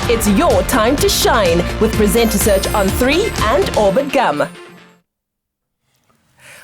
It's your time to shine with Presenter Search on 3 and Orbit Gum.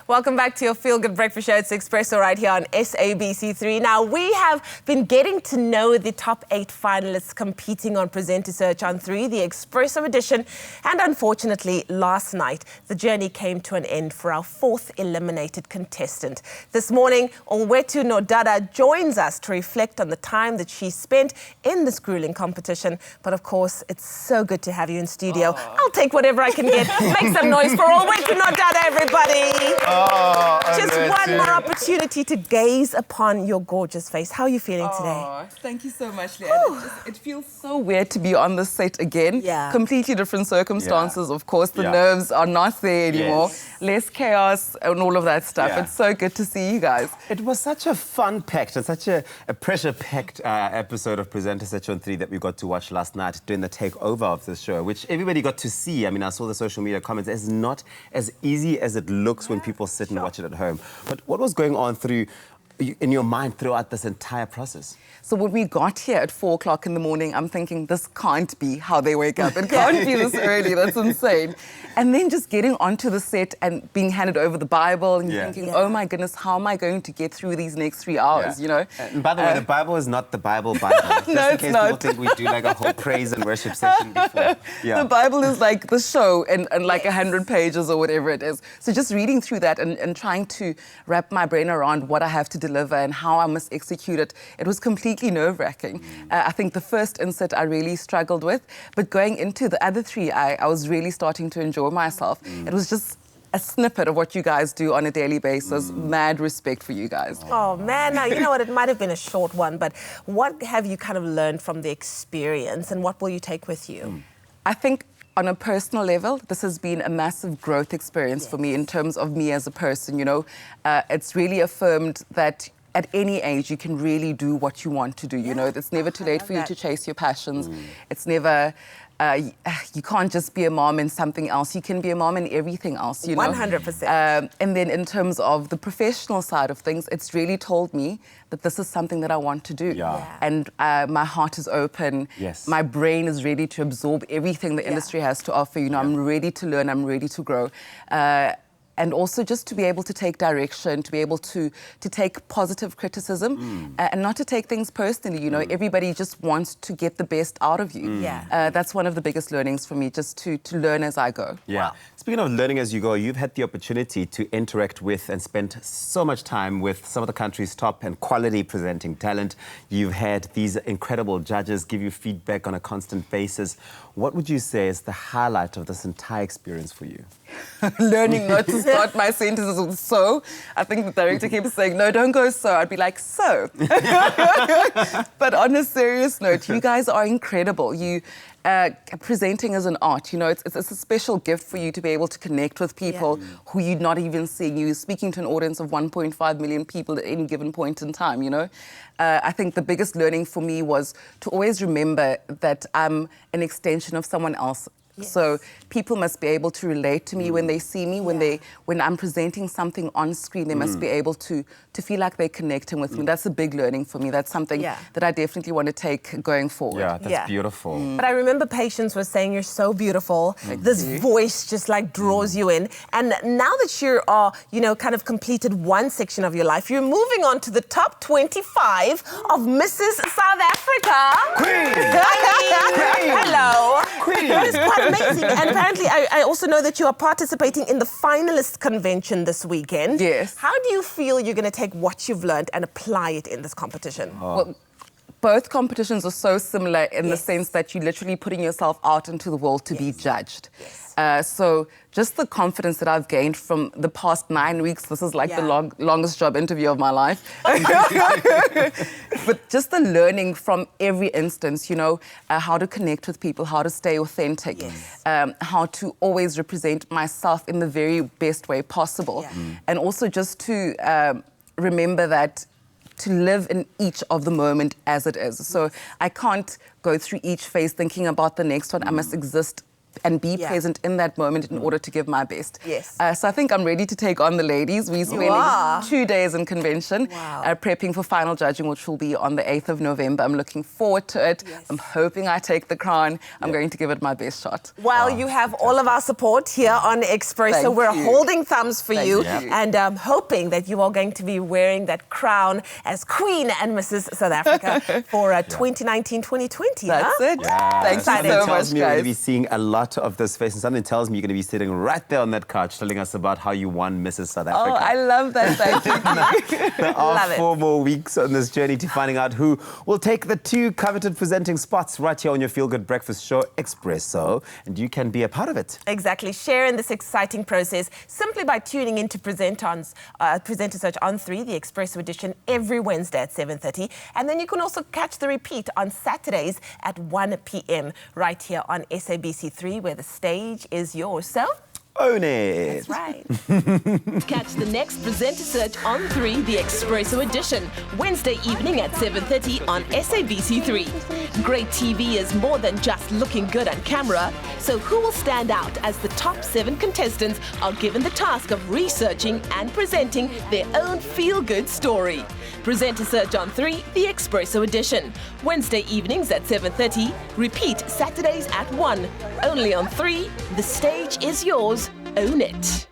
Welcome back to your Feel Good Breakfast Show. It's Expresso right here on SABC3. Now, we have been getting to know the top 8 finalists competing on Presenter Search on 3, the Expresso Edition. And unfortunately, last night, the journey came to an end for our 4th eliminated contestant. This morning, Olwethu Nodada joins us to reflect on the time that she spent in this grueling competition. But of course, it's so good to have you in studio. I'll take whatever I can get. Make some noise for Olwethu Nodada, everybody. Just one more opportunity to gaze upon your gorgeous face. How are you feeling today? Thank you so much, Leanne. It feels so weird to be on the set again. Yeah. Completely different circumstances, of course. The nerves are not there anymore. Yes. Less chaos and all of that stuff. Yeah. It's so good to see you guys. It was such a fun-packed and such a pressure-packed episode of Presenter Search on 3 that we got to watch last night during the takeover of the show, which everybody got to see. I mean, I saw the social media comments. It's not as easy as it looks when people sit and watch it at home. But what was going on in your mind throughout this entire process? So when we got here at 4 o'clock in the morning, I'm thinking, this can't be how they wake up. It can't be this early. That's insane. And then just getting onto the set and being handed over the Bible and thinking, oh my goodness, how am I going to get through these next 3 hours, you know? And by the way, the Bible is not the Bible. Just No, in it's case not. people think we do like a whole praise and worship session before. The Bible is like the show and like 100 pages or whatever it is. So just reading through that and trying to wrap my brain around what I have to deliver and how I must execute it, it was completely nerve-wracking. I think the first insert I really struggled with, but going into the other 3, I was really starting to enjoy myself. It was just a snippet of what you guys do on a daily basis. Mad respect for you guys. Oh, man. Now, you know what? It might have been a short one, but what have you kind of learned from the experience and what will you take with you? I think on a personal level, this has been a massive growth experience for me in terms of me as a person, you know. It's really affirmed that at any age, you can really do what you want to do, you know. It's never too late for you to chase your passions. It's never, you can't just be a mom in something else. You can be a mom in everything else, you know. 100%. And then in terms of the professional side of things, it's really told me that this is something that I want to do. And my heart is open. My brain is ready to absorb everything the industry has to offer. You know, I'm ready to learn, I'm ready to grow. And also just to be able to take direction, to be able to take positive criticism and not to take things personally, you know. Everybody just wants to get the best out of you. That's one of the biggest learnings for me, just to learn as I go. Speaking of learning as you go, you've had the opportunity to interact with and spend so much time with some of the country's top and quality presenting talent. You've had these incredible judges give you feedback on a constant basis. What would you say is the highlight of this entire experience for you? Learning not to start my sentences with so. I think the director kept saying, no, don't go so. I'd be like, so. But on a serious note, you guys are incredible. You presenting as an art, you know, it's a special gift for you to be able to connect with people who you're not even seeing. You're speaking to an audience of 1.5 million people at any given point in time, you know. I think the biggest learning for me was to always remember that I'm an extension of someone else. So people must be able to relate to me when they see me, when I'm presenting something on screen, they must be able to feel like they're connecting with me. That's a big learning for me. That's something that I definitely want to take going forward. Yeah, that's beautiful. But I remember Patience was saying you're so beautiful. This voice just like draws you in. And now that you are, you know, kind of completed one section of your life, you're moving on to the top 25 of Mrs. South Africa. Queen! Hello. Queen! That is quite amazing. And apparently, I also know that you are participating in the finalist convention this weekend. Yes. How do you feel you're going to take what you've learned and apply it in this competition? Well, both competitions are so similar in the sense that you're literally putting yourself out into the world to be judged. So just the confidence that I've gained from the past 9 weeks, this is like the longest job interview of my life. But just the learning from every instance, you know, how to connect with people, how to stay authentic, how to always represent myself in the very best way possible. And also just to remember that to live in each of the moment as it is. So I can't go through each phase thinking about the next one. I must exist and be present in that moment in order to give my best. Yes. So I think I'm ready to take on the ladies. We're spending 2 days in convention, prepping for final judging, which will be on the 8th of November. I'm looking forward to it. Yes. I'm hoping I take the crown. I'm going to give it my best shot. Well, you have all of our support here on Expresso. Thank We're you. holding thumbs for Thank you, you. and hoping that you are going to be wearing that crown as Queen and Mrs. South Africa for 2019-2020. That's it. Thanks Exciting. so Something tells much, me you're going to guys. be seeing a lot of this face, and something tells me you're going to be sitting right there on that couch telling us about how you won Mrs. South Africa. Oh, I love that. Thank you. There are Love it. 4 more weeks on this journey to finding out who will take the 2 coveted presenting spots right here on your Feel Good Breakfast show, Expresso, and you can be a part of it. Exactly. Share in this exciting process simply by tuning in to Presenter Search on 3, the Expresso Edition, every Wednesday at 7:30. And then you can also catch the repeat on Saturdays at 1 p.m. right here on SABC3, where the stage is yours. So, Own it. that's right. Catch the next Presenter Search on 3, the Expresso Edition, Wednesday evening at 7:30 on SABC3. Great TV is more than just looking good on camera. So who will stand out as the top 7 contestants are given the task of researching and presenting their own feel-good story? Presenter Search on 3, the Expresso Edition, Wednesday evenings at 7:30. Repeat Saturdays at 1. Only on 3. The stage is yours. Own it.